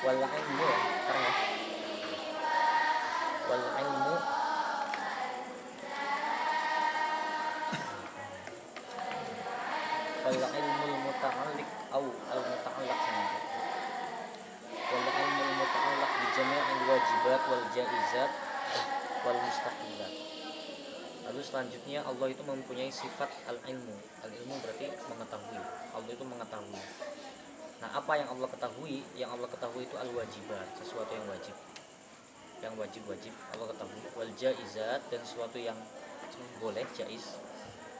wal ilmu ya karena wal ilmu wal ilmul muta'alliq au al muta'allaq wal ilmul muta'allaq bi jami'il wajibat wal jaizat wal mustahilat. Lalu selanjutnya Allah itu mempunyai sifat al-ilmu. Al-ilmu berarti mengetahui. Allah itu mengetahui. Nah, apa yang Allah ketahui? Yang Allah ketahui itu al-wajibat, sesuatu yang wajib. Yang wajib-wajib Allah ketahui. Wal jaizat, dan sesuatu yang boleh, jaiz.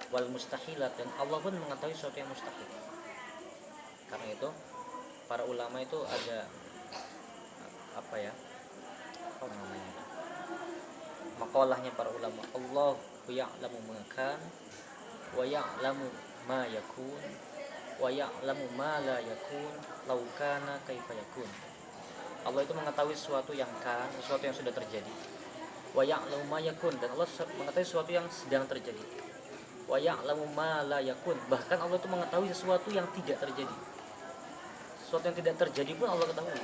Wal mustahilat, dan Allah pun mengetahui sesuatu yang mustahil. Karena itu para ulama itu ada apa ya? Apa namanya? Makalahnya para ulama, Allah ya'lamu ma kan wa ya'lamu ma yakun wa ya'lamu ma la yakun law kana kaifa yakun. Allah itu mengetahui sesuatu yang kan, sesuatu yang sudah terjadi. Wa ya'lamu ma yakun, dan Allah mengetahui sesuatu yang sedang terjadi. Wa ya'lamu ma la yakun, bahkan Allah itu mengetahui sesuatu yang tidak terjadi. Sesuatu yang tidak terjadi pun Allah ketahui.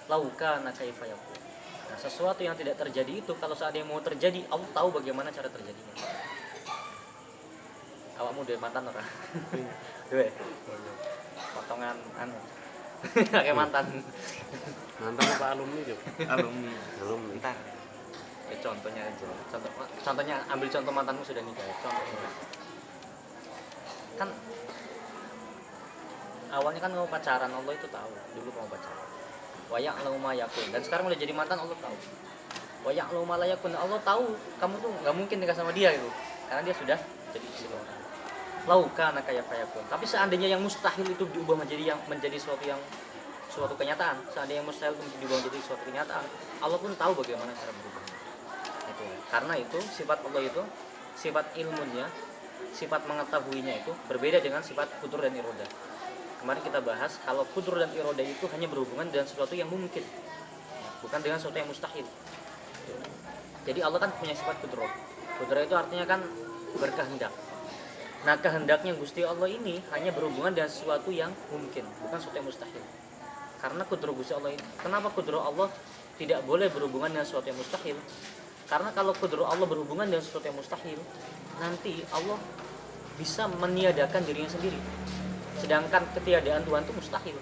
Law kana kaifa yakun. Nah, sesuatu yang tidak terjadi itu kalau seandainya mau terjadi, Allah tahu bagaimana cara terjadinya. Awakmu duwe mantan ora? Duwe. Potongan anu. Kayak mantan. Mantan apa alumni tuh? Alumni. Alumni. Entar. Ya contohnya aja. Contohnya ambil contoh mantanmu sudah nikah. Contohnya. Kan awalnya kan mau pacaran, Allah itu tahu dulu mau pacaran. Wa ya'lamu ma yakun, dan sekarang udah jadi mantan Allah tahu. Wa ya'lamu ma la yakun, Allah tahu kamu tuh enggak mungkin nikah sama dia gitu. Karena dia sudah jadi istri orang. Laukana kayfa yakun. Tapi seandainya yang mustahil itu diubah menjadi suatu kenyataan, seandainya yang mustahil itu diubah menjadi suatu kenyataan, Allah pun tahu bagaimana cara berubahnya. Itu. Karena itu sifat Allah itu, sifat ilmunya, sifat mengetahuinya itu berbeda dengan sifat qudur dan iroda. Kemarin kita bahas kalau qudur dan iroda itu hanya berhubungan dengan sesuatu yang mungkin, bukan dengan sesuatu yang mustahil. Jadi Allah kan punya sifat qudrah. Qudrah itu artinya kan berkehendak. Nah, kehendaknya Gusti Allah ini hanya berhubungan dengan sesuatu yang mungkin, bukan sesuatu yang mustahil. Karena qudrah Gusti Allah ini, kenapa qudrah Allah tidak boleh berhubungan dengan sesuatu yang mustahil? Karena kalau qudrah Allah berhubungan dengan sesuatu yang mustahil, nanti Allah bisa meniadakan dirinya sendiri. Sedangkan ketiadaan Tuhan itu mustahil.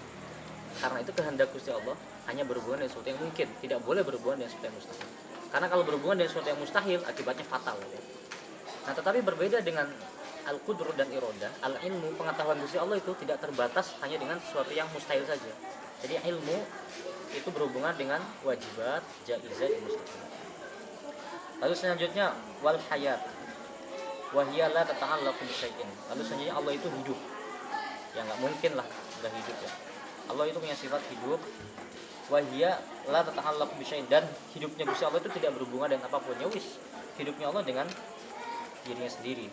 Karena itu kehendak Gusti Allah hanya berhubungan dengan sesuatu yang mungkin, tidak boleh berhubungan dengan sesuatu yang mustahil. Karena kalau berhubungan dengan sesuatu yang mustahil, akibatnya fatal. Ya. Nah, tetapi berbeda dengan al-qudur dan iroda, al-ilmu, pengetahuan Gusti Allah itu tidak terbatas hanya dengan sesuatu yang mustahil saja. Jadi ilmu itu berhubungan dengan wajibat, jaizat, dan mustahil. Lalu selanjutnya wal hayat. Wa hiya la tata'allaqu bi syai'in. Lalu selanjutnya Allah itu hidup. Ya enggak mungkin lah enggak hidup ya. Allah itu punya sifat hidup. Wa hiya la tata'allaqu bi syai'in, dan hidupnya Gusti Allah itu tidak berhubungan dengan apapun. Ya wis, hidupnya Allah dengan dirinya sendiri,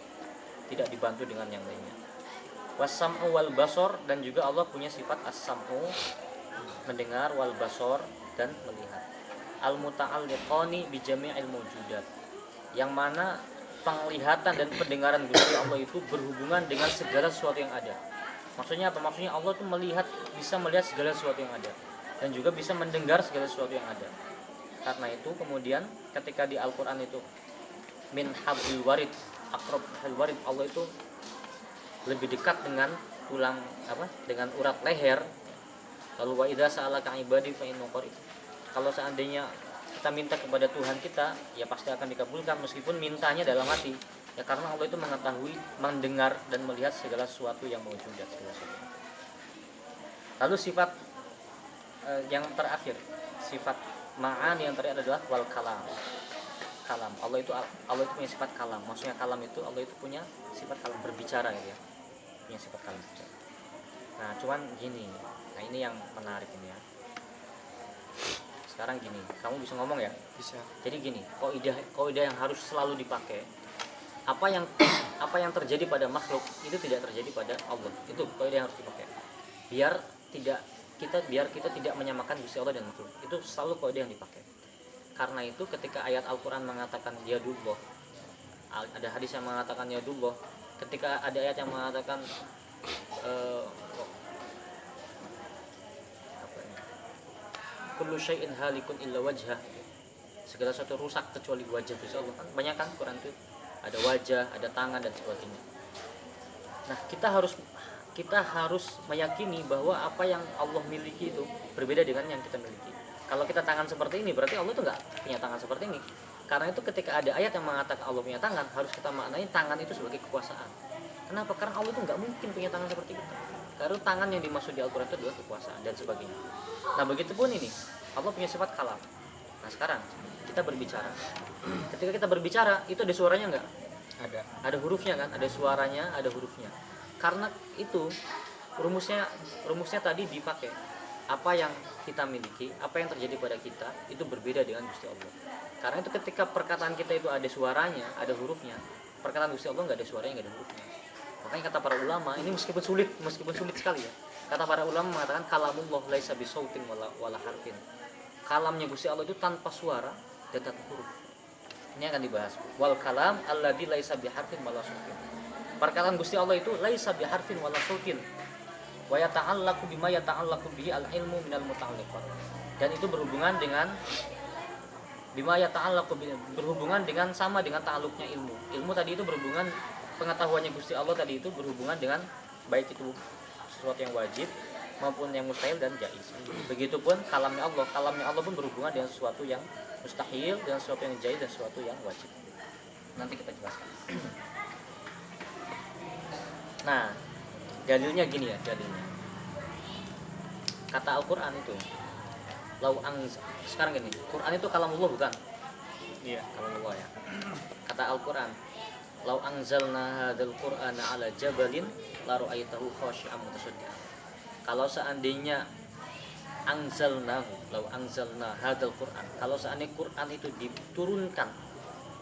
tidak dibantu dengan yang lainnya. Was-sam'u wal basar, dan juga Allah punya sifat as-sam'u, mendengar, wal basar, dan melihat. Al-muta'alliqani bi jami'il mawjudat, yang mana penglihatan dan pendengaran Gusti Allah itu berhubungan dengan segala sesuatu yang ada. Maksudnya apa? Maksudnya Allah itu bisa melihat segala sesuatu yang ada, dan juga bisa mendengar segala sesuatu yang ada. Karena itu kemudian ketika di Al-Qur'an itu min hablil warid aqrab hablil warid, Allah itu lebih dekat dengan tulang dengan urat leher. Lalu wa idza sa'alaka ibadi fa innahu qarib. Kalau seandainya kita minta kepada Tuhan kita, ya pasti akan dikabulkan meskipun mintanya dalam hati. Ya karena Allah itu mengetahui, mendengar, dan melihat segala sesuatu yang mewujud, segala sesuatu. Lalu sifat yang terakhir, sifat ma'ani yang terakhir adalah wal kalam. Kalam. Allah itu punya sifat kalam. Maksudnya kalam itu Allah itu punya sifat kalam, berbicara gitu ya. Punya sifat kalam berbicara. Nah, cuman gini. Nah, ini yang menarik ini ya. Sekarang gini, kamu bisa ngomong ya? Bisa. Jadi gini, kaidah yang harus selalu dipakai. Apa yang terjadi pada makhluk itu tidak terjadi pada Allah. Itu kaidah yang harus dipakai. Biar kita tidak menyamakan Gusti Allah dengan makhluk. Itu selalu kaidah yang dipakai. Karena itu ketika ayat Al-Qur'an mengatakan yadullah, ada hadis yang mengatakan yadullah, ketika ada ayat yang mengatakan kullu syai'in halikun illa wajhah. Segala sesuatu rusak kecuali wajah Gusti Allah. Kan banyak kan Quran itu ada wajah, ada tangan dan sebagainya. Nah, kita harus meyakini bahwa apa yang Allah miliki itu berbeda dengan yang kita miliki. Kalau kita tangan seperti ini, berarti Allah itu nggak punya tangan seperti ini. Karena itu ketika ada ayat yang mengatakan Allah punya tangan, harus kita maknai tangan itu sebagai kekuasaan. Kenapa? Karena Allah itu nggak mungkin punya tangan seperti kita. Karena tangan yang dimaksud di Al-Quran itu adalah kekuasaan dan sebagainya. Nah, begitupun ini, Allah punya sifat kalam. Nah, sekarang kita berbicara. Ketika kita berbicara, itu ada suaranya nggak? Ada hurufnya kan? Ada suaranya, ada hurufnya. Karena itu rumusnya tadi dipakai. Apa yang kita miliki, apa yang terjadi pada kita itu berbeda dengan Gusti Allah. Karena itu ketika perkataan kita itu ada suaranya, ada hurufnya, perkataan Gusti Allah nggak ada suaranya, nggak ada hurufnya. Makanya kata para ulama, ini meskipun sulit sekali ya. Kata para ulama mengatakan kalamullah laisa bisautin wala harfin. Kalamnya Gusti Allah itu tanpa suara dan tanpa huruf. Ini akan dibahas. Wal kalam alladzi laisa biharfin wala sautin. Perkataan Gusti Allah itu laisa biharfin wala sautin. Wa yata'allaqu bima yata'allaqu bihi al-ilmu minal muta'alliqat. Dan itu berhubungan dengan bima yata'allaqu berhubungan dengan sama dengan ta'alluqnya ilmu. Ilmu tadi itu berhubungan, pengetahuannya Gusti Allah tadi itu berhubungan dengan baik itu sesuatu yang wajib maupun yang mustahil dan jaiz. Begitupun kalamnya Allah pun berhubungan dengan sesuatu yang mustahil, dengan sesuatu yang jaiz dan sesuatu yang wajib. Nanti kita jelaskan. Nah, dalilnya gini ya, dalilnya. Kata Al-Qur'an itu, sekarang gini, Quran itu kalamullah bukan? Iya. Kalamullah ya. Kata Al-Qur'an, "Lau anzalna hadzal Qur'ana 'ala jabalin la ra'aitahu khashi'an mutasaddian." Kalau seandainya lau anzalna hadzal Qur'an, kalau seandainya Quran itu diturunkan,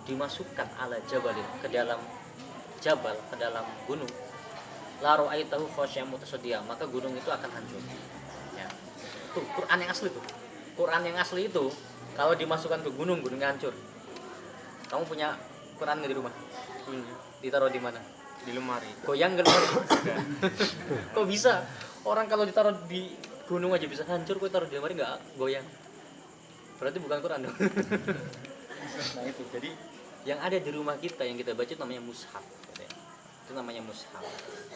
dimasukkan 'ala jabalin, ke dalam jabal, ke dalam gunung, la ra'aitahu khashi'an mutasaddian, maka gunung itu akan hancur. Ya. Tuh Quran yang asli tuh. Quran yang asli itu kalau dimasukkan ke gunungnya hancur. Kamu punya Quran nggak di rumah? Ditaruh di mana? Di lemari. Goyang nggak lemari? Kok bisa? Orang kalau ditaruh di gunung aja bisa hancur, kok taruh di lemari nggak goyang? Berarti bukan Quran dong. Nah itu, jadi yang ada di rumah kita yang kita baca itu namanya mushaf. Itu namanya mushaf.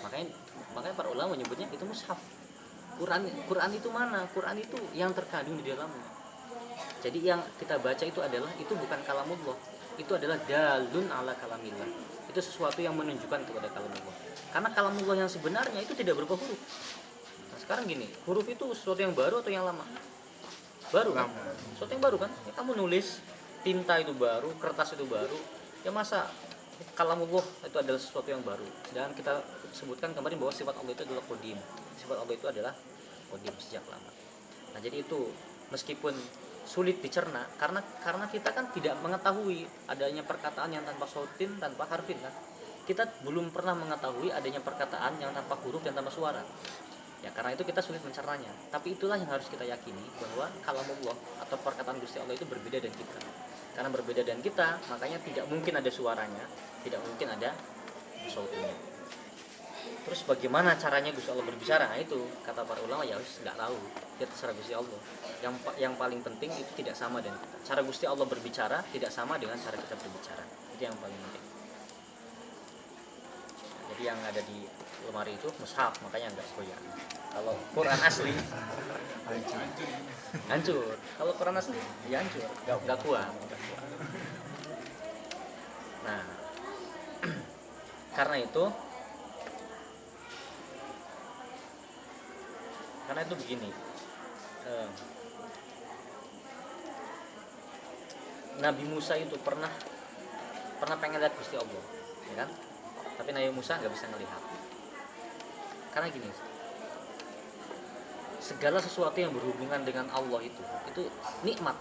Makanya para ulama menyebutnya itu mushaf. Quran itu mana? Quran itu yang terkandung di dalamnya. Jadi yang kita baca itu bukan kalamullah. Itu adalah dalun ala kalamillah. Itu sesuatu yang menunjukkan kepada kalamullah. Karena kalamullah yang sebenarnya itu tidak berupa huruf. Nah, sekarang gini, huruf itu sesuatu yang baru atau yang lama? Baru kan? Sesuatu yang baru kan? Ya, kamu nulis, tinta itu baru, kertas itu baru. Ya masa kalamullah itu adalah sesuatu yang baru. Dan kita sebutkan kemarin bahwa sifat Allah itu adalah qadim. Sifat Allah itu adalah qadim, sejak lama. Nah, jadi itu meskipun sulit dicerna karena kita kan tidak mengetahui adanya perkataan yang tanpa sautin, tanpa harfin kan. Kita belum pernah mengetahui adanya perkataan yang tanpa huruf dan tanpa suara. Ya, karena itu kita sulit mencernanya. Tapi itulah yang harus kita yakini, bahwa kalamullah atau perkataan Gusti Allah itu berbeda dengan kita. Karena berbeda dengan kita, makanya tidak mungkin ada suaranya, tidak mungkin ada sautinnya. Terus bagaimana caranya Gusti Allah berbicara? Nah, itu kata para ulama ya wis enggak tahu. Ya terserah Gusti Allah. Yang paling penting itu tidak sama dengan kita. Cara Gusti Allah berbicara tidak sama dengan cara kita berbicara. Itu yang paling penting. Jadi yang ada di lemari itu mushaf, makanya enggak goyang. Kalau Quran asli hancur. Kalau Quran asli ya hancur, enggak kuat. Nah, karena itu begini, Nabi Musa itu pernah pengen lihat Gusti Allah, ya kan? Tapi Nabi Musa nggak bisa melihat. Karena gini, segala sesuatu yang berhubungan dengan Allah itu nikmat,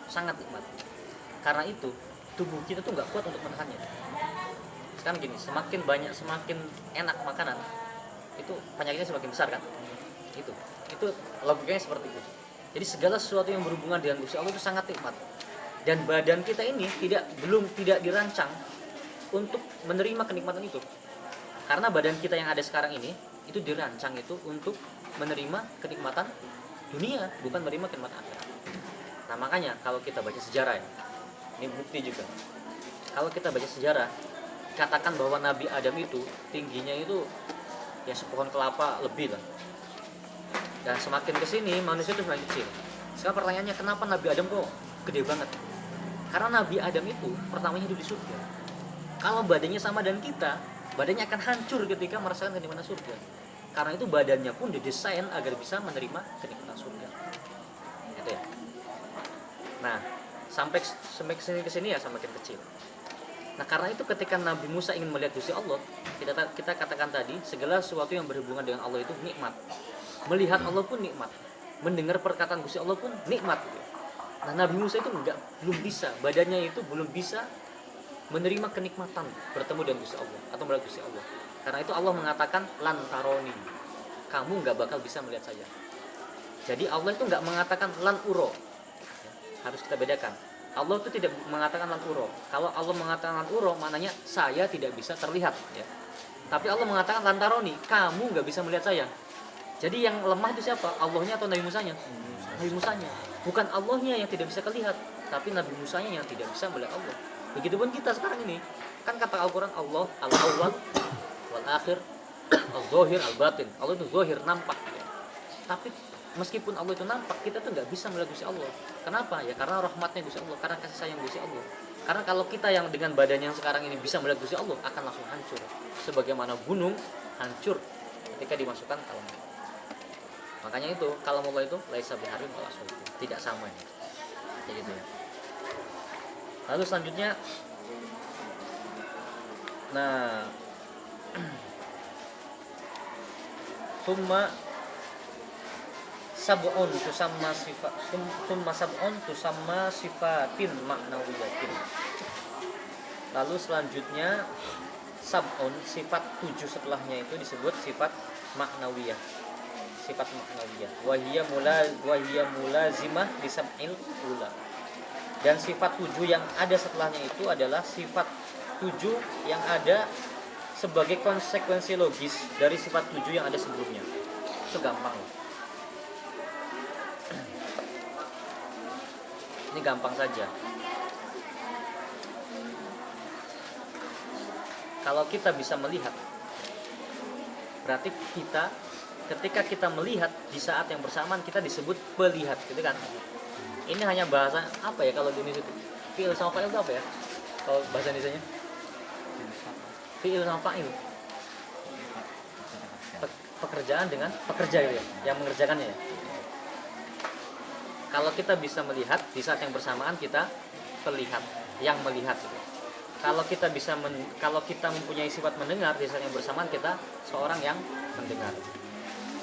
sangat nikmat. Karena itu tubuh kita tuh nggak kuat untuk menahannya. Sekarang gini, semakin enak makanan, itu penyakitnya semakin besar kan? Itu logikanya seperti itu. Jadi segala sesuatu yang berhubungan dengan Gusti Allah itu sangat nikmat. Dan badan kita ini belum dirancang untuk menerima kenikmatan itu. Karena badan kita yang ada sekarang ini itu dirancang itu untuk menerima kenikmatan dunia, bukan menerima kenikmatan akhirat. Nah makanya kalau kita baca sejarah ya, ini bukti juga. Kalau kita baca sejarah, katakan bahwa Nabi Adam itu tingginya itu ya sepohon kelapa lebih lah. Dan semakin kesini manusia itu semakin kecil. Sekarang pertanyaannya, kenapa Nabi Adam kok gede banget? Karena Nabi Adam itu pertamanya hidup di surga. Kalau badannya sama dengan kita, badannya akan hancur ketika merasakan kenikmatan surga. Karena itu badannya pun didesain agar bisa menerima kenikmatan surga. Gitu ya. Nah, sampai kesini ya semakin kecil. Nah, karena itu ketika Nabi Musa ingin melihat Gusti Allah, kita katakan tadi, segala sesuatu yang berhubungan dengan Allah itu nikmat. Melihat Allah pun nikmat. Mendengar perkataan Gusti Allah pun nikmat. Nah, Nabi Musa itu belum bisa, badannya itu belum bisa menerima kenikmatan bertemu dengan Gusti Allah atau melihat Gusti Allah. Karena itu Allah mengatakan lantaroni, kamu nggak bakal bisa melihat saya. Jadi Allah itu nggak mengatakan lan uro, harus kita bedakan. Allah itu tidak mengatakan lan uro. Kalau Allah mengatakan lan uro, maknanya saya tidak bisa terlihat. Ya. Tapi Allah mengatakan lantaroni, kamu nggak bisa melihat saya. Jadi yang lemah itu siapa? Allahnya atau Nabi Musanya? Nabi Musanya. Bukan Allahnya yang tidak bisa terlihat, tapi Nabi Musanya yang tidak bisa melihat Allah. Begitupun kita sekarang ini. Kan kata Al-Quran, Allah al-awwal wal akhir al-zahir al-batin. Allah itu zahir, nampak. Tapi meskipun Allah itu nampak, kita tuh nggak bisa melihat Gusti Allah. Kenapa? Ya karena rahmatnya Gusti Allah, karena kasih sayang Gusti Allah. Karena kalau kita yang dengan badan yang sekarang ini bisa melihat Gusti Allah, akan langsung hancur. Sebagaimana gunung hancur ketika dimasukkan ke dalam. Makanya itu kalau Allah itu laisa biharim wala sulfur, tidak sama ya. Kayak gitu ya. Lalu selanjutnya, nah, summa sab'un tusamma sifatin ma'nawiyatin. Lalu selanjutnya sab'un, sifat 7 setelahnya itu disebut sifat maknawiyah. Sifat maknawiyah. Wahiyya mulazimah di sab'il ula. Dan sifat 7 yang ada setelahnya itu adalah sifat 7 yang ada sebagai konsekuensi logis dari sifat 7 yang ada sebelumnya. Itu gampang. Ini gampang saja. Kalau kita bisa melihat, berarti ketika kita melihat di saat yang bersamaan kita disebut pelihat, gitu kan? Ini hanya bahasa apa ya kalau di Indonesia itu? Fi'il sama fa'il itu apa ya? Kalau bahasa Indonesianya? Fi'il sama fa'il. Pekerjaan dengan pekerja gitu ya, yang mengerjakannya ya. Kalau kita bisa melihat di saat yang bersamaan kita pelihat, yang melihat gitu. Kalau kita mempunyai sifat mendengar di saat yang bersamaan kita seorang yang mendengar.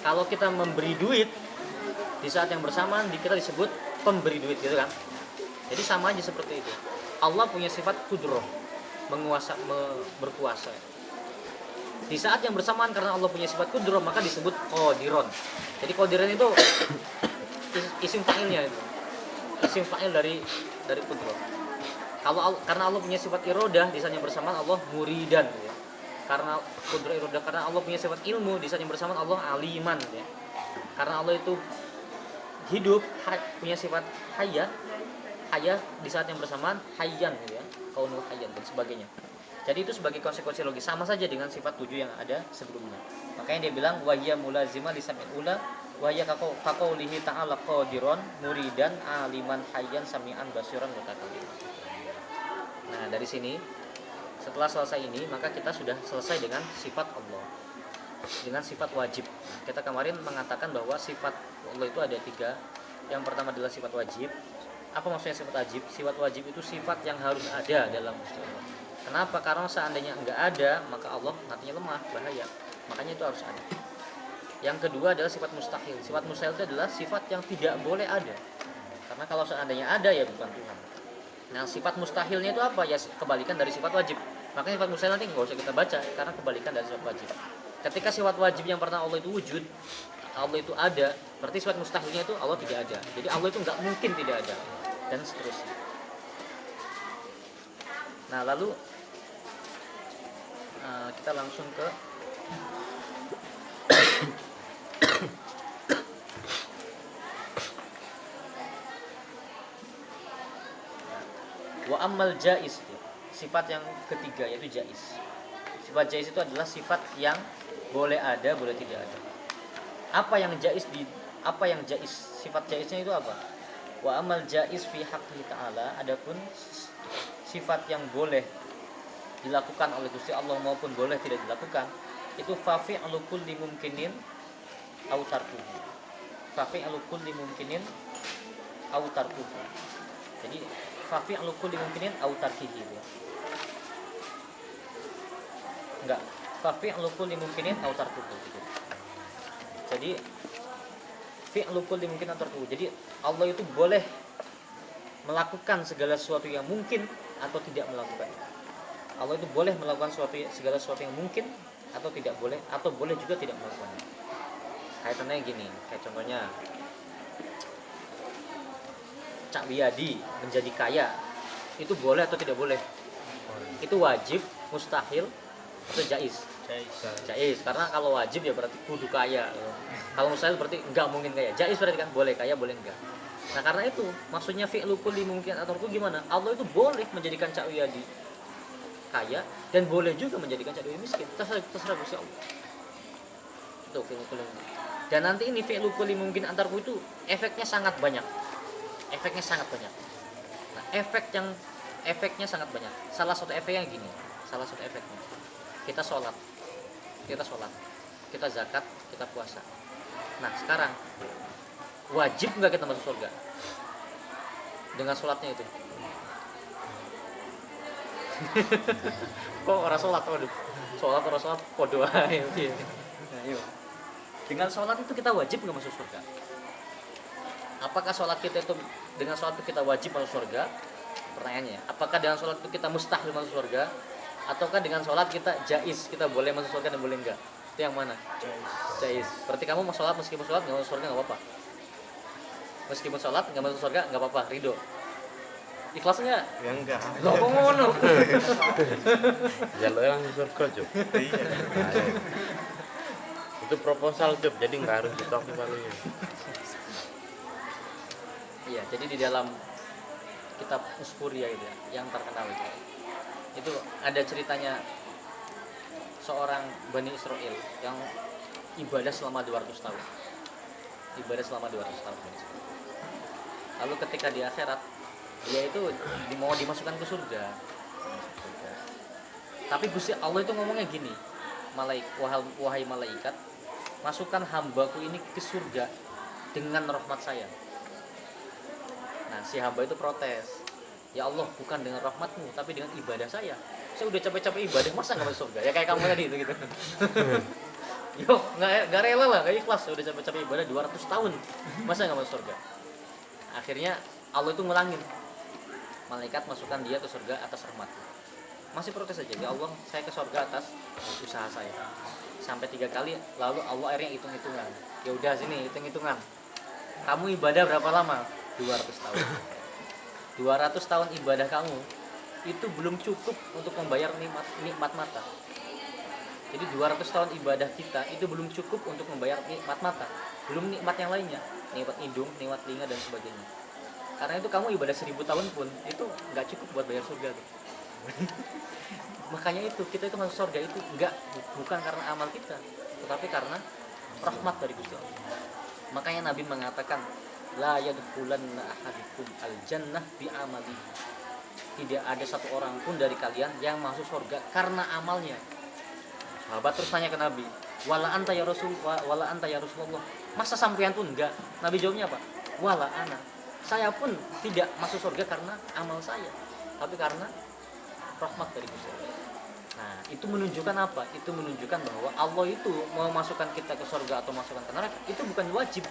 Kalau kita memberi duit di saat yang bersamaan kita disebut pemberi duit gitu kan. Jadi sama aja seperti itu. Allah punya sifat kudroh, berkuasa. Di saat yang bersamaan karena Allah punya sifat kudroh maka disebut qadiron. Jadi qadiron itu isim fa'ilnya itu. Isim fa'il dari kudroh. Karena Allah punya sifat irodah di saat yang bersamaan Allah muridan ya. Karena kudroh irodah, karena Allah punya sifat ilmu di saat yang bersamaan Allah aliman ya. Karena Allah itu hidup, punya sifat hayah di saat yang bersamaan hayyan gitu ya, kaunul hayyan dan sebagainya. Jadi itu sebagai konsekuensi logis, sama saja dengan sifat 7 yang ada sebelumnya. Makanya dia bilang wahiyya mulazimah li sam'il ula wahiyya kaqaulihi ta'ala qadiron muridan aliman hayyan sami'an basiran mutakalliman. Nah, dari sini setelah selesai ini maka kita sudah selesai dengan sifat Allah. Dengan sifat wajib. Kita kemarin mengatakan bahwa sifat Allah itu ada 3. Yang pertama adalah sifat wajib. Apa maksudnya sifat wajib? Sifat wajib itu sifat yang harus ada dalam Gusti Allah. Kenapa? Karena seandainya enggak ada, maka Allah nantinya lemah, bahaya. Makanya itu harus ada. Yang kedua adalah sifat mustahil. Sifat mustahil itu adalah sifat yang tidak boleh ada. Karena kalau seandainya ada ya bukan Tuhan. Nah, sifat mustahilnya itu apa? Ya kebalikan dari sifat wajib. Makanya sifat mustahil nanti enggak usah kita baca karena kebalikan dari sifat wajib. Ketika sifat wajib yang pertama Allah itu wujud, Allah itu ada, berarti sifat mustahilnya itu Allah tidak ada. Jadi Allah itu nggak mungkin tidak ada, dan seterusnya. Nah lalu kita langsung ke ammal jaiz, sifat yang ketiga yaitu jaiz. Sifat jaiz itu adalah sifat yang boleh ada, boleh tidak ada. Apa yang jaiz, sifat jaiznya itu apa? Wa amal jaiz fi haqqihi ta'ala, adapun sifat yang boleh dilakukan oleh Gusti Allah maupun boleh tidak dilakukan, itu fafi'lu kulli mumkinin au tarkuhu. Fafi'lu kulli mumkinin au tarkuhu. Jadi fafi'lu kulli mumkinin au tarkihi itu. Enggak, fafi'lu kulli mumkinin au tarkuhu gitu. Jadi fi'lu kulli mumkinin au tarkuhu. Jadi Allah itu boleh melakukan segala sesuatu yang mungkin atau tidak melakukan. Allah itu boleh melakukan segala sesuatu yang mungkin atau tidak boleh, atau boleh juga tidak melakukannya. Kaitannya gini, kayak contohnya Cak Wiyadi menjadi kaya, itu boleh atau tidak boleh? Itu wajib, mustahil, atau jaiz? Jaiz, karena kalau wajib ya berarti kudu kaya. Kalau mustahil berarti enggak mungkin kaya. Jaiz berarti kan boleh kaya, boleh enggak. Nah karena itu maksudnya fi'lu kulli mungkin atau gimana? Allah itu boleh menjadikan Cak Wiyadi kaya dan boleh juga menjadikan Cak Wiyadi miskin. Terserah Gusti Allah. Itu fi'lu kulli mungkin. Dan nanti ini fi'lu kulli mungkin antarku itu efeknya sangat banyak. Nah, efeknya sangat banyak. Salah satu efeknya gini. Kita sholat, kita zakat, kita puasa. Nah sekarang wajib nggak kita masuk surga dengan sholatnya itu? Kok orang sholat, waduh, sholat podo aja. Dengan sholat itu kita wajib nggak masuk surga? Apakah sholat kita itu, dengan sholat itu kita wajib masuk surga? Pertanyaannya, apakah dengan sholat itu kita mustahil masuk surga? Ataukah dengan sholat kita jaiz, kita boleh masuk surga dan boleh enggak? Itu yang mana? Jaiz. Berarti kamu mau sholat, meskipun sholat nggak masuk surga nggak apa-apa. Meskipun sholat nggak masuk surga nggak apa-apa, ridho. Ikhlas nggak? Ya enggak. Loh kok ngono? Jalur yang surga Job. Iya. Itu proposal Job, jadi nggak harus ditok di palunya. Iya, jadi di dalam kitab Usfuria itu ya, yang terkenal itu ada ceritanya seorang Bani Israel yang ibadah selama 200 tahun. Lalu ketika di akhirat dia itu mau dimasukkan ke surga. Tapi Gusti Allah itu ngomongnya gini, wahai malaikat, masukkan hambaku ini ke surga dengan rahmat saya. Nah si hamba itu protes, ya Allah bukan dengan rahmatmu tapi dengan ibadah saya udah capek-capek ibadah, masa nggak masuk surga? Ya kayak kamu tadi itu gitu. Yo nggak rela lah, nggak ikhlas, udah capek-capek ibadah 200 tahun, masa nggak masuk surga? Akhirnya Allah itu ngelangin, malaikat masukkan dia ke surga atas rahmat. Masih protes aja, ya Allah saya ke surga atas usaha saya. Sampai 3 kali, lalu Allah akhirnya hitung-hitungan. Ya udah sini hitung-hitungan. Kamu ibadah berapa lama? 200 tahun. 200 tahun ibadah kamu itu belum cukup untuk membayar nikmat mata. Jadi 200 tahun ibadah kita itu belum cukup untuk membayar nikmat mata, belum nikmat yang lainnya, nikmat hidung, nikmat telinga dan sebagainya. Karena itu kamu ibadah 1000 tahun pun itu nggak cukup buat bayar surga tuh. Makanya itu kita itu masuk surga itu bukan karena amal kita, tetapi karena rahmat dari Gusti Allah. Makanya Nabi mengatakan la yadkhulanna ahadukum aljannah bi amali. Tidak ada satu orang pun dari kalian yang masuk surga karena amalnya. Sahabat terus tanya ke Nabi, wala anta ya Rasulullah. Masa sampean pun enggak? Nabi jawabnya apa? Wala ana. Saya pun tidak masuk surga karena amal saya, tapi karena rahmat dari Gusti Allah. Nah, itu menunjukkan apa? Itu menunjukkan bahwa Allah itu mau masukkan kita ke surga atau masukkan ke neraka itu bukan wajib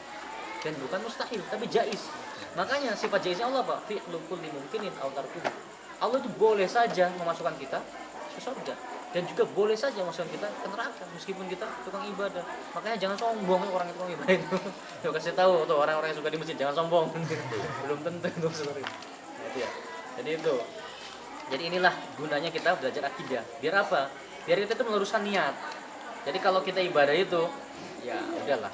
dan bukan mustahil, tapi jaiz. Makanya sifat jaiznya Allah apa? Fi'lu kulli mumkinin aw tarkuhu. Allah itu boleh saja memasukkan kita ke surga dan juga boleh saja memasukkan kita ke neraka meskipun kita tukang ibadah. Makanya jangan sombong orang itu tukang ibadah itu. Yo kasih tahu tuh orang-orang yang suka di masjid jangan sombong. Belum tentu itu sebenarnya. Nah, itu ya. Jadi inilah gunanya kita belajar akidah. Biar apa? Biar kita itu meluruskan niat. Jadi kalau kita ibadah itu ya udahlah.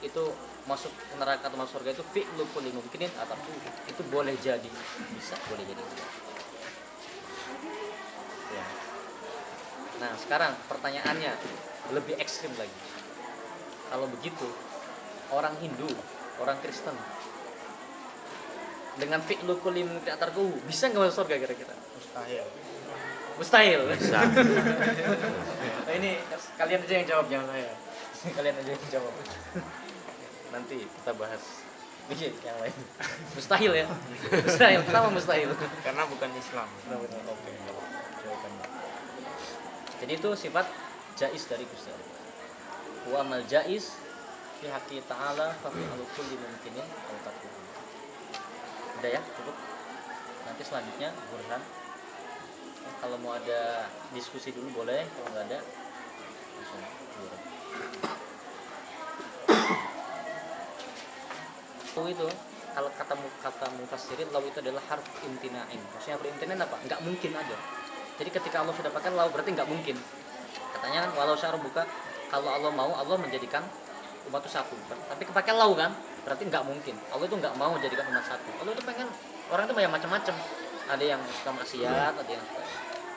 Itu masuk neraka atau masuk surga itu fi'lu kulli mumkinin atau itu boleh jadi bisa, boleh jadi enggak. Nah sekarang pertanyaannya lebih ekstrim lagi. Kalau begitu orang Hindu, orang Kristen dengan fi'lu kulli mungkin atarku bisa nggak masuk surga kira-kira? Mustahil. Mustahil. Bisa. Nah, ini kalian aja yang jawab, jangan saya. Kalian aja yang jawab. Nanti kita bahas yang lain. Mustahil ya. Mustahil. Kenapa mustahil? Karena bukan Islam. Oke. Jawabannya. Jadi itu sifat jaiz dari Gusti Allah. Wa amal jaiz fi haqqi ta'ala fa fi kulli mumkinin aw taqwa. Udah ya, cukup. Nanti selanjutnya Burhan. Kalau mau ada diskusi dulu boleh, kalau nggak ada langsung Burhan. Itu kalau kata mufassirin law itu adalah harf imtina'in. Maksudnya harf imtina'in apa? Nggak mungkin ada. Jadi ketika Allah sudah pakai law berarti nggak mungkin. Katanya kan walau syara buka, kalau Allah mau Allah menjadikan umat itu satu. Tapi kepakai law kan? Berarti nggak mungkin. Allah itu nggak mau menjadikan umat satu. Allah itu pengen orang itu banyak macam-macam. Ada yang suka maksiat, ada yang suka.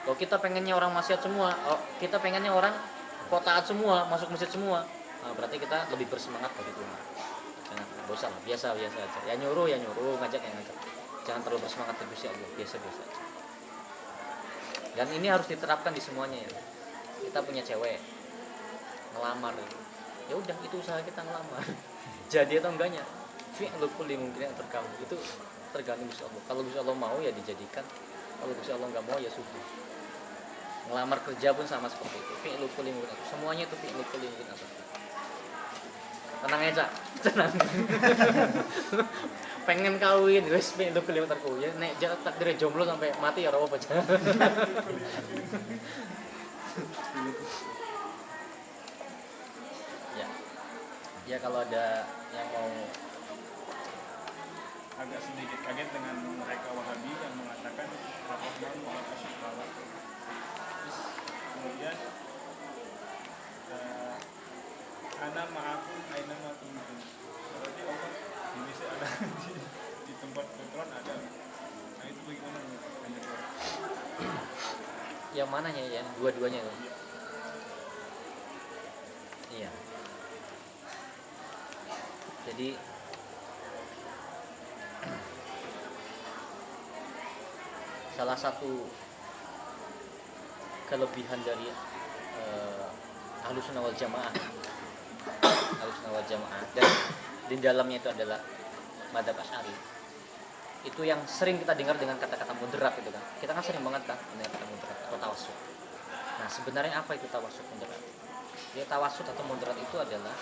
Kalau kita pengennya orang maksiat semua, kita pengennya orang kok taat semua, masuk masjid semua. Nah, berarti kita lebih bersemangat dari Tuhan. Jangan bosan lah, biasa aja. Ya nyuruh, ngajak. Jangan terlalu bersemangat ke Gusti Allah, biasa aja. Dan ini harus diterapkan di semuanya ya. Kita punya cewek ngelamar, ya udah itu usaha kita ngelamar. Jadi atau enggaknya, fi'lu kulli mungkin terkamu itu tergantung Gusti Allah. Kalau Gusti Allah mau ya dijadikan, kalau Gusti Allah nggak mau ya sudah. Ngelamar kerja pun sama seperti itu. Fi'lu kulli mungkin, semuanya itu fi'lu kulli mungkin. Tenang aja, tenang. Pengen kawin, wes fi'lu kulli mungkin terku ya. Nek jarak takdir jomblo sampai mati ya apa aja. Ya kalau ada yang mau. Agak sedikit kaget dengan mereka Wahabi yang mengatakan Ar-Rahman wa al-Istiqamah. Terus kemudian ana ma'akum aina ma kuntum. Berarti Allah di Indonesia ada di tempat Quran ada. Nah itu bagaimana menurut Yang mananya ya? Dua-duanya ya. Iya. Jadi salah satu kelebihan dari Ahlus Sunnah wal Jamaah dan di dalamnya itu adalah Madzhab Asy'ari. Itu yang sering kita dengar dengan kata-kata moderat itu kan. Kita kan sering banget kan dengan kata moderat atau tawassut. Nah, sebenarnya apa itu tawassut moderat? Ya tawassut atau moderat itu adalah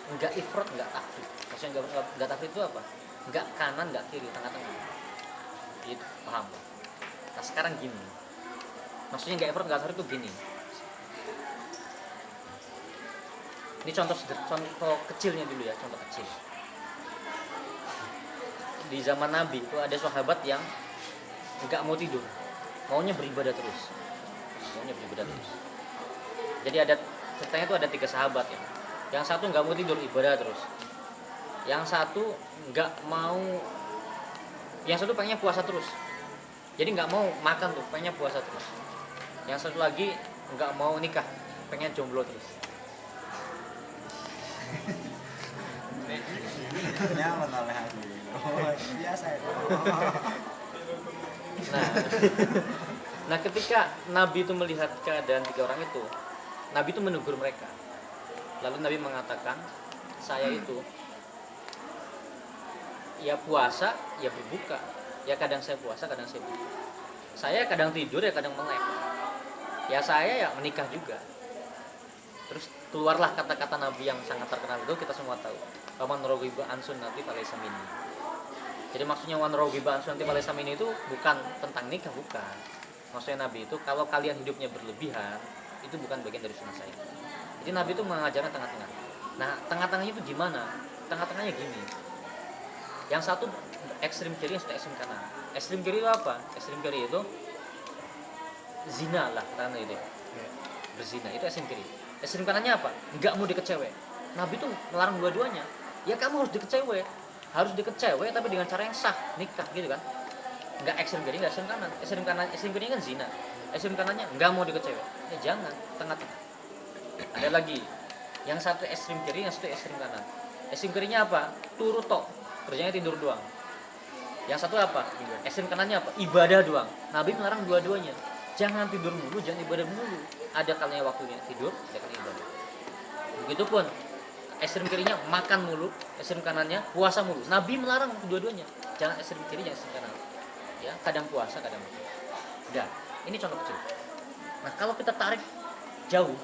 enggak ifrat, enggak tafrid. Maksudnya enggak tafrid itu apa? Enggak kanan, enggak kiri, tengah-tengah. Itu paham? Nah, sekarang gini. Maksudnya enggak ifrat, enggak tafrid itu gini. Ini contoh kecilnya dulu ya, contoh kecil. Di zaman Nabi itu ada sahabat yang enggak mau tidur. Maunya beribadah terus. Jadi ada ceritanya itu ada 3 sahabat ya. Yang satu nggak mau tidur, ibadah terus. Yang satu pengennya puasa terus. Jadi nggak mau makan tuh, pengennya puasa terus. Yang satu lagi nggak mau nikah, pengen jomblo terus. Nyaman oleh aku. Biasa itu. Nah, ketika Nabi itu melihat keadaan 3 orang itu, Nabi itu menegur mereka. Lalu Nabi mengatakan, saya itu ya puasa, ya berbuka. Ya kadang saya puasa, kadang saya berbuka. Saya kadang tidur, ya kadang melek. Ya saya ya menikah juga. Terus keluarlah kata-kata Nabi yang sangat terkenal itu, kita semua tahu. Waman raghiba an sunnati falaysa minni. Jadi maksudnya wan raghiba an sunnati falaysa minni itu bukan tentang nikah, bukan. Maksudnya Nabi itu kalau kalian hidupnya berlebihan, itu bukan bagian dari sunnah saya. Jadi Nabi itu mengajarkan tengah-tengah. Nah, tengah-tengahnya itu gimana? Tengah-tengahnya gini. Yang satu ekstrim kiri, yang satu ekstrim kanan. Ekstrim kiri itu apa? Ekstrim kiri itu zina lah, karena itu. Berzina, itu ekstrim kiri. Ekstrim kanannya apa? Enggak mau deket cewek. Nabi itu melarang dua-duanya. Ya kamu harus deket cewek. Harus deket cewek tapi dengan cara yang sah, nikah gitu kan. Enggak ekstrem kiri, enggak ekstrem kanan. Ekstrem kanan, ekstrem kiri kan zina. ekstrim kanannya nggak mau deket cewek. Jangan, tengah-tengah. Ada lagi, yang satu ekstrim kiri, yang satu ekstrim kanan. Ekstrim kirinya apa? Turu tok, kerjanya tidur doang. Yang satu apa? Ekstrim kanannya apa? Ibadah doang. Nabi melarang dua-duanya. Jangan tidur mulu, jangan ibadah mulu. Ada kalanya waktunya tidur, ada kalanya ibadah. Begitupun ekstrim kirinya makan mulu, ekstrim kanannya puasa mulu. Nabi melarang dua-duanya. Jangan ekstrim kiri, jangan ekstrim kanan. Ya, kadang puasa, kadang makan. Udah, ini contoh kecil. Nah, kalau kita tarik jauh,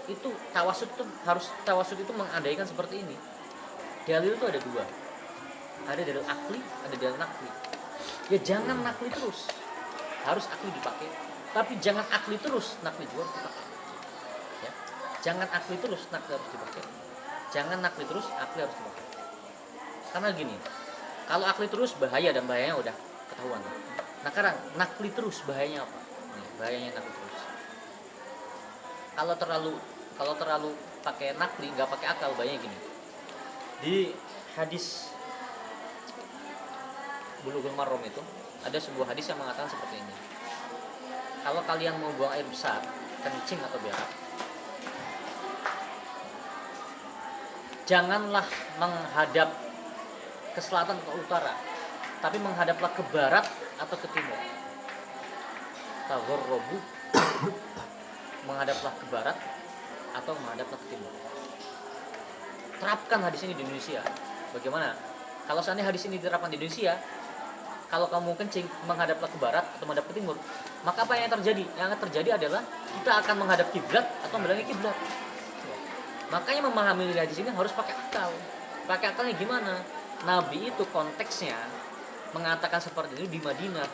itu tawasud itu mengandaikan seperti ini. Dalil itu ada dua. Ada dalil akli, ada dalil nakli. Ya jangan nakli terus. Harus akli dipakai, tapi jangan akli terus, nakli juga harus dipakai. Ya. Jangan akli terus, nakli harus dipakai. Jangan nakli terus, akli harus dipakai. Karena gini, kalau akli terus bahaya dan bahayanya udah ketahuan. Nah, sekarang nakli terus bahayanya apa? Nih, bahayanya nakli terus. Kalau terlalu pakai nakli, nggak pakai akal, bahayanya gini. Di hadis Bulughul Maram itu ada sebuah hadis yang mengatakan seperti ini. Kalau kalian mau buang air besar, kencing atau berak, janganlah menghadap ke selatan atau utara, tapi menghadaplah ke barat atau ke timur. Tagharrabu, menghadaplah ke barat atau menghadaplah ke timur. Terapkan hadis ini di Indonesia. Bagaimana? Kalau seandainya hadis ini diterapkan di Indonesia, kalau kamu kencing menghadaplah ke barat atau menghadap ke timur, maka apa yang terjadi? Yang akan terjadi adalah kita akan menghadap kiblat atau membelakangi kiblat. Makanya memahami hadis ini harus pakai akal. Pakai akalnya gimana? Nabi itu konteksnya mengatakan seperti itu di Madinah.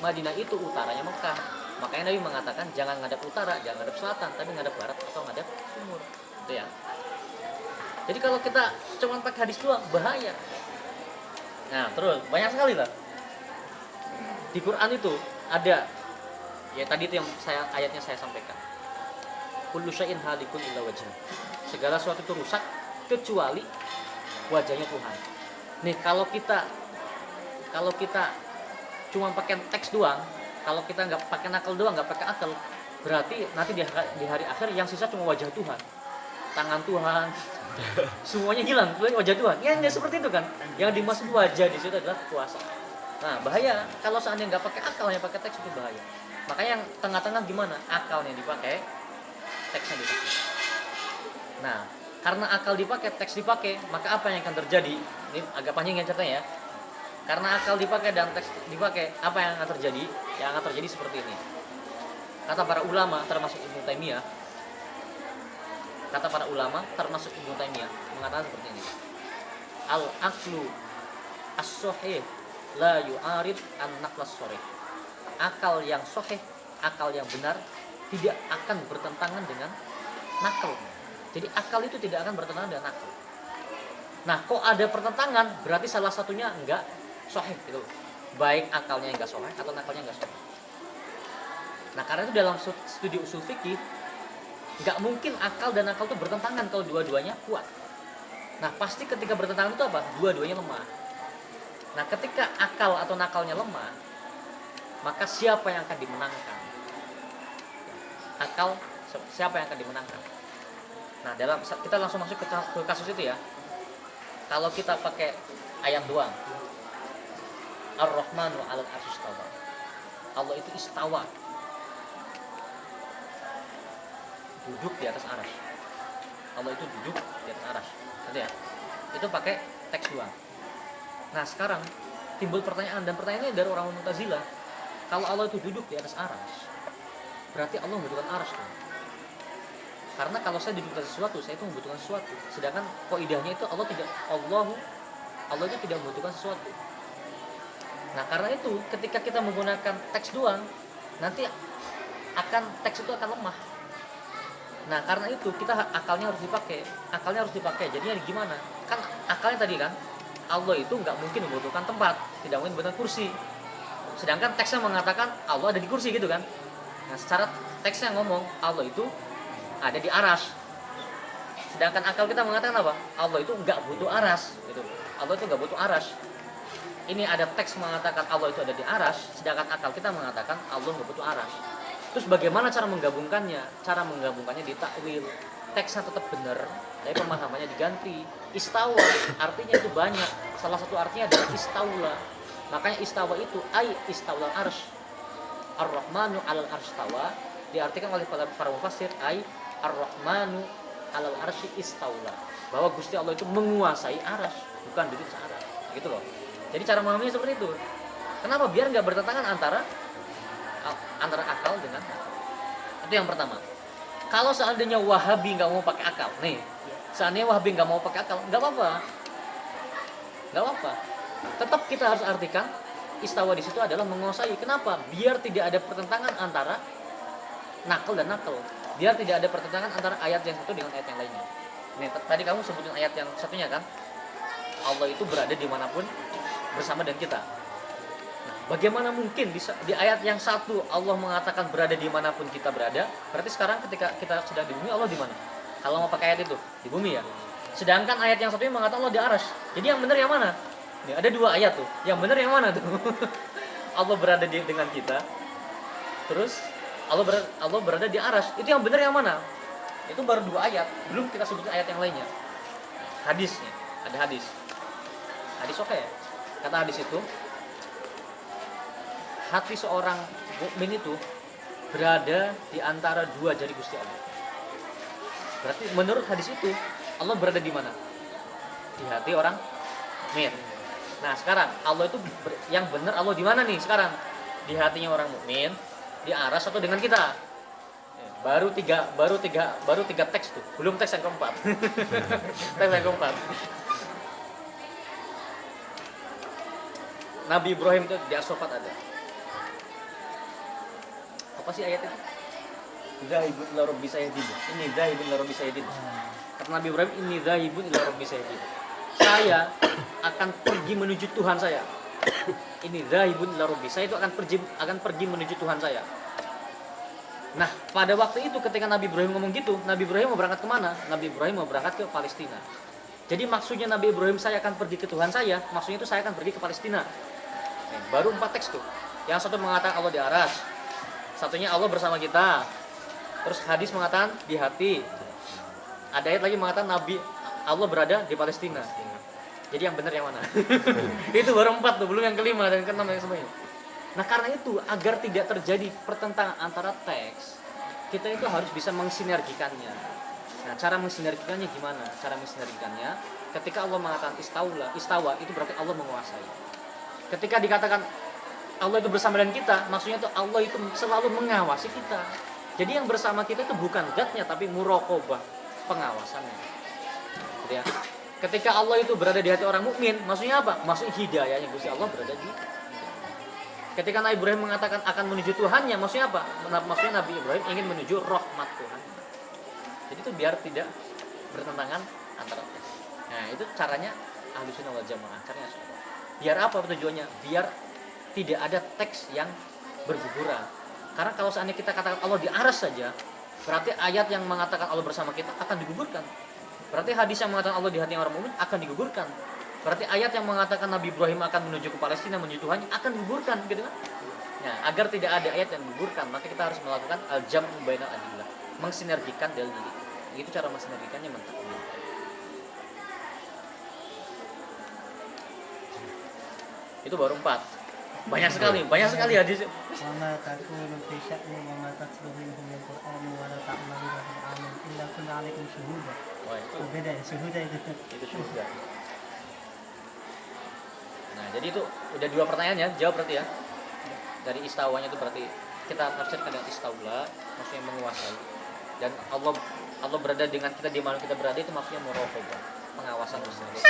Madinah itu utaranya Mekah. Makanya Nabi mengatakan jangan ngadap utara, jangan ngadap selatan, tapi ngadap barat atau ngadap timur. Itu ya. Jadi kalau kita cuma pakai hadis doang bahaya. Nah, terus banyak sekali lah. Di Quran itu ada ya tadi itu yang ayatnya saya sampaikan. Kullu syai'in halikun illa wajhah. Segala sesuatu itu rusak kecuali wajahnya Tuhan. Nih, kalau kita cuma pakai teks doang, kalau kita nggak pakai nakal doang, nggak pakai akal, berarti nanti di hari akhir yang sisa cuma wajah Tuhan, tangan Tuhan, semuanya hilang, wajah Tuhan. Ya nggak seperti itu kan? Yang dimaksud wajah di situ adalah kekuasaan. Nah, bahaya kalau seandainya nggak pakai akal, hanya pakai teks itu bahaya. Makanya yang tengah-tengah gimana? Akalnya dipakai, teksnya dipakai. Nah, karena akal dipakai, teks dipakai, maka apa yang akan terjadi? Ini agak panjang ya ceritanya ya. Karena akal dipakai dan teks dipakai, apa yang akan terjadi? Yang akan terjadi seperti ini. Kata para ulama termasuk Ibnu Taimiyah mengatakan seperti ini. Al-aqlu as-sahih la yu'arid an-naqlas sharih. Akal yang sahih, akal yang benar tidak akan bertentangan dengan nakal. Jadi akal itu tidak akan bertentangan dengan nakal. Nah, kok ada pertentangan, berarti salah satunya enggak sahih gitu. Baik akalnya enggak sahih atau nakalnya enggak sahih. Nah, karena itu dalam studi usul fikih enggak mungkin akal dan nakal itu bertentangan kalau dua-duanya kuat. Nah, pasti ketika bertentangan itu apa? Dua-duanya lemah. Nah, ketika akal atau nakalnya lemah, maka siapa yang akan dimenangkan? Akal, siapa yang akan dimenangkan? Nah, kita langsung masuk ke kasus itu ya. Kalau kita pakai ayat doang, Ar-Rahmanu 'alal 'arsy istawa. Allah itu istawa, duduk di atas arsy. Allah itu duduk di atas arsy. Gitu ya. Itu pakai teks doang. Nah, sekarang timbul pertanyaan, dan pertanyaannya dari orang Mu'tazilah. Kalau Allah itu duduk di atas arsy, berarti Allah membutuhkan arsy tuh. Karena kalau saya duduk di atas sesuatu, saya itu membutuhkan sesuatu. Sedangkan kaidahnya itu Allah itu tidak membutuhkan sesuatu. Nah, karena itu ketika kita menggunakan teks doang, nanti teks itu akan lemah. Nah, karena itu kita akalnya harus dipakai. Jadinya gimana? Kan akalnya tadi kan Allah itu nggak mungkin membutuhkan tempat, tidak mungkin membutuhkan kursi. Sedangkan teksnya mengatakan Allah ada di kursi gitu kan. Nah, secara teksnya ngomong Allah itu ada di arsy. Sedangkan akal kita mengatakan apa? Allah itu nggak butuh arsy gitu. Allah itu nggak butuh arsy. Ini ada teks mengatakan Allah itu ada di arsy, sedangkan akal kita mengatakan Allah nggak butuh arsy. Terus bagaimana cara menggabungkannya? Cara menggabungkannya ditakwil. Teksnya tetap benar, tapi pemahamannya diganti. Istawa artinya itu banyak. Salah satu artinya adalah istaula. Makanya istawa itu istaula arsy. Ar-Rahmanu 'alal arsy istawa diartikan oleh para mufassir Ar-Rahmanu 'alal arsy istaula. Bahwa Gusti Allah itu menguasai arsy, bukan duduk searas. Gitu loh. Jadi cara memahaminya seperti itu. Kenapa? Biar nggak bertentangan antara akal dengan akal. Itu yang pertama. Kalau seandainya Wahabi nggak mau pakai akal, nih, seandainya Wahabi nggak mau pakai akal, nggak apa-apa. Tetap kita harus artikan istawa di situ adalah menguasai. Kenapa? Biar tidak ada pertentangan antara nakal dan nakal. Biar tidak ada pertentangan antara ayat yang satu dengan ayat yang lainnya. Nih, tadi kamu sebutin ayat yang satunya kan? Allah itu berada dimanapun bersama dengan kita. Bagaimana mungkin di ayat yang satu Allah mengatakan berada dimanapun kita berada? Berarti sekarang ketika kita sedang di bumi, Allah di mana? Kalau mau pakai ayat itu di bumi ya. Sedangkan ayat yang satunya mengatakan Allah di arsy. Jadi yang benar yang mana? Nih, ada dua ayat tuh. Yang benar yang mana tuh? Allah berada dengan kita. Terus Allah berada di arsy. Itu yang benar yang mana? Itu baru dua ayat. Belum kita sebutin ayat yang lainnya. Hadisnya, ada hadis. Hadis oke ya? Kata hadis itu, hati seorang mukmin itu berada di antara dua jari Gusti Allah. Berarti menurut hadis itu Allah berada di mana? Di hati orang mukmin. Nah, sekarang Allah itu yang benar Allah di mana nih sekarang? Di hatinya orang mukmin, di aras atau dengan kita? Baru tiga teks tuh. Belum teks yang keempat. Teks yang keempat. Nabi Ibrahim itu di As-Saffat ada. Apa sih ayat itu? Dzahibun ila rabbi sayyidin. Ini dzahibun ila rabbi sayyidin. Kata Nabi Ibrahim, ini dzahibun ila rabbi sayyidin. Saya akan pergi menuju Tuhan saya. Ini dzahibun ila rabbi. Saya itu akan pergi menuju Tuhan saya. Nah, pada waktu itu ketika Nabi Ibrahim ngomong gitu, Nabi Ibrahim mau berangkat kemana? Nabi Ibrahim mau berangkat ke Palestina. Jadi maksudnya Nabi Ibrahim saya akan pergi ke Tuhan saya, maksudnya itu saya akan pergi ke Palestina. Baru 4 teks tuh. Yang satu mengatakan Allah di aras, satunya Allah bersama kita. Terus hadis mengatakan di hati. Ada ayat lagi mengatakan Allah berada di Palestina. Jadi yang benar yang mana? Itu baru 4 tuh, belum yang kelima dan keenam yang semuanya. Nah, karena itu agar tidak terjadi pertentangan antara teks, kita itu harus bisa mensinergikannya. Nah, cara mensinergikannya gimana? Cara mensinergikannya ketika Allah mengatakan istawa itu berarti Allah menguasai. Ketika dikatakan Allah itu bersama dengan kita, maksudnya itu Allah itu selalu mengawasi kita. Jadi yang bersama kita itu bukan zatnya tapi muraqabah, pengawasannya. Gitu ya. Ketika Allah itu berada di hati orang mukmin, maksudnya apa? Maksudnya hidayahnya Gusti Allah berada di. Ketika Nabi Ibrahim mengatakan akan menuju Tuhannya, maksudnya apa? Maksudnya Nabi Ibrahim ingin menuju rahmat Tuhan. Jadi itu biar tidak bertentangan antara. Nah, itu caranya Ahlussunnah wal Jamaah, caranya apa? Biar apa tujuannya? Biar tidak ada teks yang berguguran. Karena kalau seandainya kita katakan Allah di aras saja, berarti ayat yang mengatakan Allah bersama kita akan digugurkan. Berarti hadis yang mengatakan Allah di hati orang mukmin akan digugurkan. Berarti ayat yang mengatakan Nabi Ibrahim akan menuju ke Palestina, menuju Tuhan akan digugurkan, gitu kan? Nah, agar tidak ada ayat yang digugurkan, maka kita harus melakukan al-jam'u bainal adillah, mensinergikan dalil. Itu cara mensinergikannya mentah. Itu baru 4. Banyak sekali hadis. Wama takunu fi sya'ni wa ma tatlu minhu min Qur'ani wa la ta'maluna bil amal illa kunna 'alaikum syuhuda. Wah, itu Beda ya, syuhuda itu. syuhud. Nah, jadi itu udah 2 pertanyaan ya, jawab berarti ya. Dari istawanya itu berarti kita tafsirkan dengan istaula, maksudnya menguasai. Dan Allah berada dengan kita di mana kita berada itu maksudnya muraqabah, pengawasan Gusti Allah.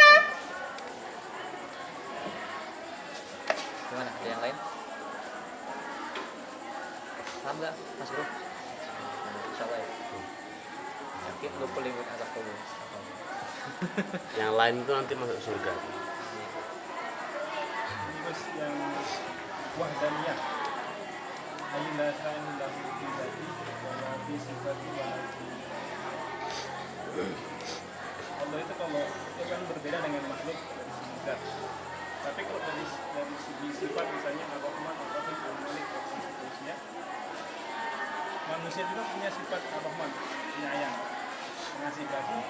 Gimana? Ada yang lain? Paham nggak, Mas Bro? Insyaallah ya. Yakin lu paling azab kubur. Yang lain itu nanti masuk surga. Terus yang wahdaniyah ayyula sa'in lahu fi dzati wa la fi sifati wa la fi Allah itu kalau itu kan berbeda dengan makhluk dari segi zat. Tapi kalau dari segi sifat misalnya Ar-Rahman, Ar-Rahim, Al-Malik dan seterusnya manusia juga punya sifat rahmat, penyayang, pengasih bagi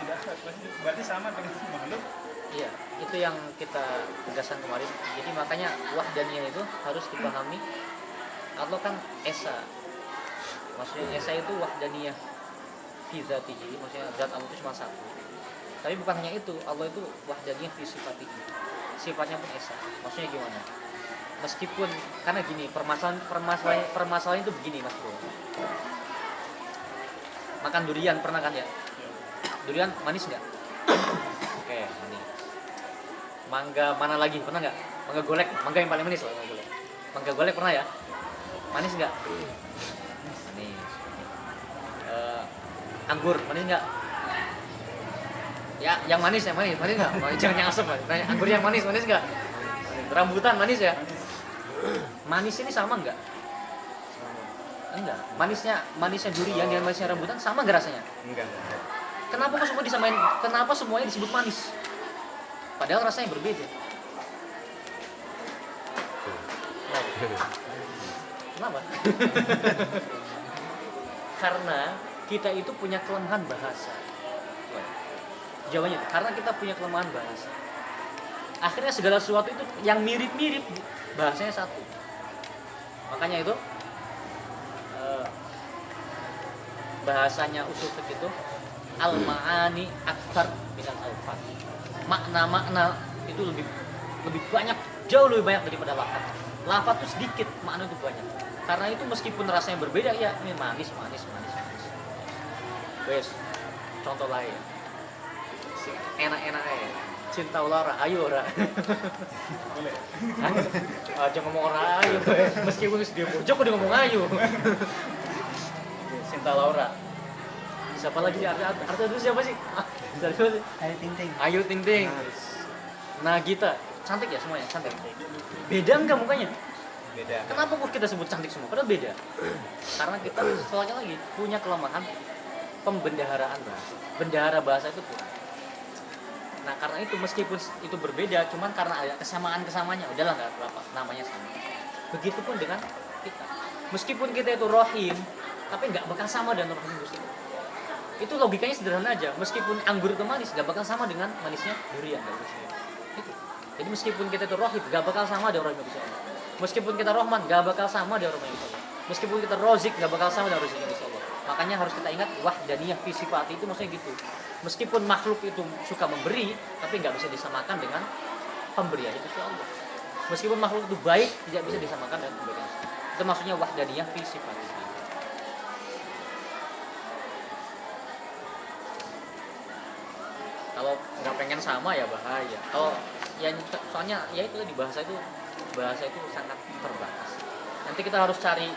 tidak berarti sama dengan makhluk. Iya, itu yang kita tegaskan kemarin. Jadi makanya wahdaniyah itu harus dipahami. Allah kan esa. Maksudnya esa itu wahdaniyah fi dzatihi, maksudnya zat Allah itu cuma satu. Tapi bukan hanya itu, Allah itu wahdaniyah fi sifatihi. Sifatnya pun esa. Maksudnya gimana? Meskipun karena gini, permasalahan itu begini, Mas Bro. Makan durian pernah kan ya? Durian manis nggak? Oke, manis. Mangga mana lagi? Pernah nggak? Mangga golek, mangga yang paling manis lah, mangga golek. Mangga golek pernah ya? Manis nggak? Manis. Anggur manis nggak? Ya, yang manis manis nggak? Jangan yang asam, anggur yang manis nggak? Rambutan manis ya? Manis ini sama nggak? Enggak. Manisnya durian dan manisnya rambutan sama nggak rasanya? Enggak. Kenapa kok semua disamain? Kenapa semuanya disebut manis? Padahal rasanya berbeda. Kenapa? Karena kita itu punya kelemahan bahasa. Jawabannya, karena kita punya kelemahan bahasa. Akhirnya segala sesuatu itu yang mirip-mirip bahasanya satu. Makanya itu bahasanya usul fiqh itu al-ma'ani akthar minal alfaz. Makna-makna itu lebih banyak, jauh lebih banyak daripada lafaz. Lafaz itu sedikit, makna itu banyak. Karena itu meskipun rasanya berbeda, ya ini manis. Wes, contoh lain. Enak-enak aja. Cinta ulara, ayo ora. Boleh. Aja ngomong ora ayo, meskipun dia pojok udah ngomong ayo. Cinta Laura. Siapa lagi artis itu siapa sih? Siapa sih? Ayo Ting Ting. Ayu Ting Ting. Nagita. Cantik ya semuanya, cantik. Beda enggak mukanya? Beda. Kenapa kok kita sebut cantik semua? Padahal beda. Karena kita soalnya lagi punya kelemahan pembendaharaan bahasa. Bendahara bahasa itu kurang. Nah karena itu meskipun itu berbeda, cuman karena ada kesamaan-kesamaannya, udahlah nggak apa namanya sama. Begitupun dengan kita. Meskipun kita itu rohim, tapi nggak bakal sama dengan rohim Gusti. Itu logikanya sederhana aja. Meskipun anggur itu manis, nggak bakal sama dengan manisnya durian. Itu. Jadi meskipun kita itu rohim, nggak bakal sama dengan rohim Gusti Allah. Meskipun kita rohman, nggak bakal sama dengan rohim Gusti Allah. Meskipun kita rozik, nggak bakal sama dengan rozik Gusti Allah. Makanya harus kita ingat wahdaniyah fi sifati itu maksudnya gitu. Meskipun makhluk itu suka memberi, tapi nggak bisa disamakan dengan pemberian Gusti Allah. Meskipun makhluk itu baik, tidak bisa disamakan dengan pemberian. Itu maksudnya wahdaniyah fi sifati. Kalau nggak pengen sama ya bahaya. Kalau ya soalnya ya itu di bahasa itu sangat terbatas. Nanti kita harus cari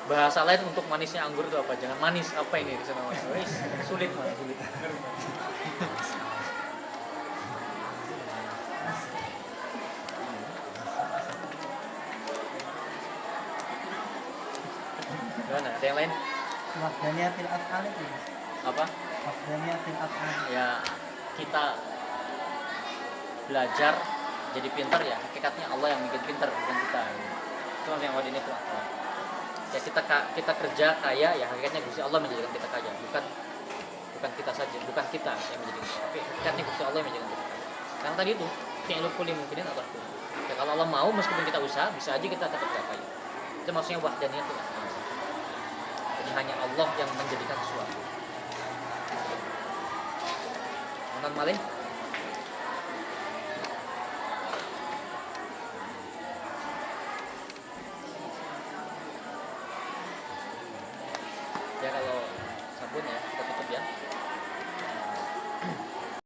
bahasa lain untuk manisnya anggur itu apa? Jangan manis apa ini di sana sulit. Gimana? Ada yang lain? Wahdaniyah fil af'al itu. Apa? Wahdaniyah fil af'al. Ya kita belajar jadi pintar ya hakikatnya Allah yang bikin pintar bukan kita. Itu maksudnya yang ini tuh. Ya kita kerja kaya ya hakikatnya Gusti Allah menjadikan kita kaya, bukan kita saja, bukan kita yang menjadikan, tapi hakikatnya Gusti Allah yang menjadikan kita kaya. Karena tadi itu fi'lul kulli mungkinin Allah. Ya kalau Allah mau meskipun kita usaha bisa aja kita tetap kaya. Itu maksudnya wahdaniyah itu. Jadi hanya Allah yang menjadikan sesuatu. Nonton malih. Ya kalau sabun ya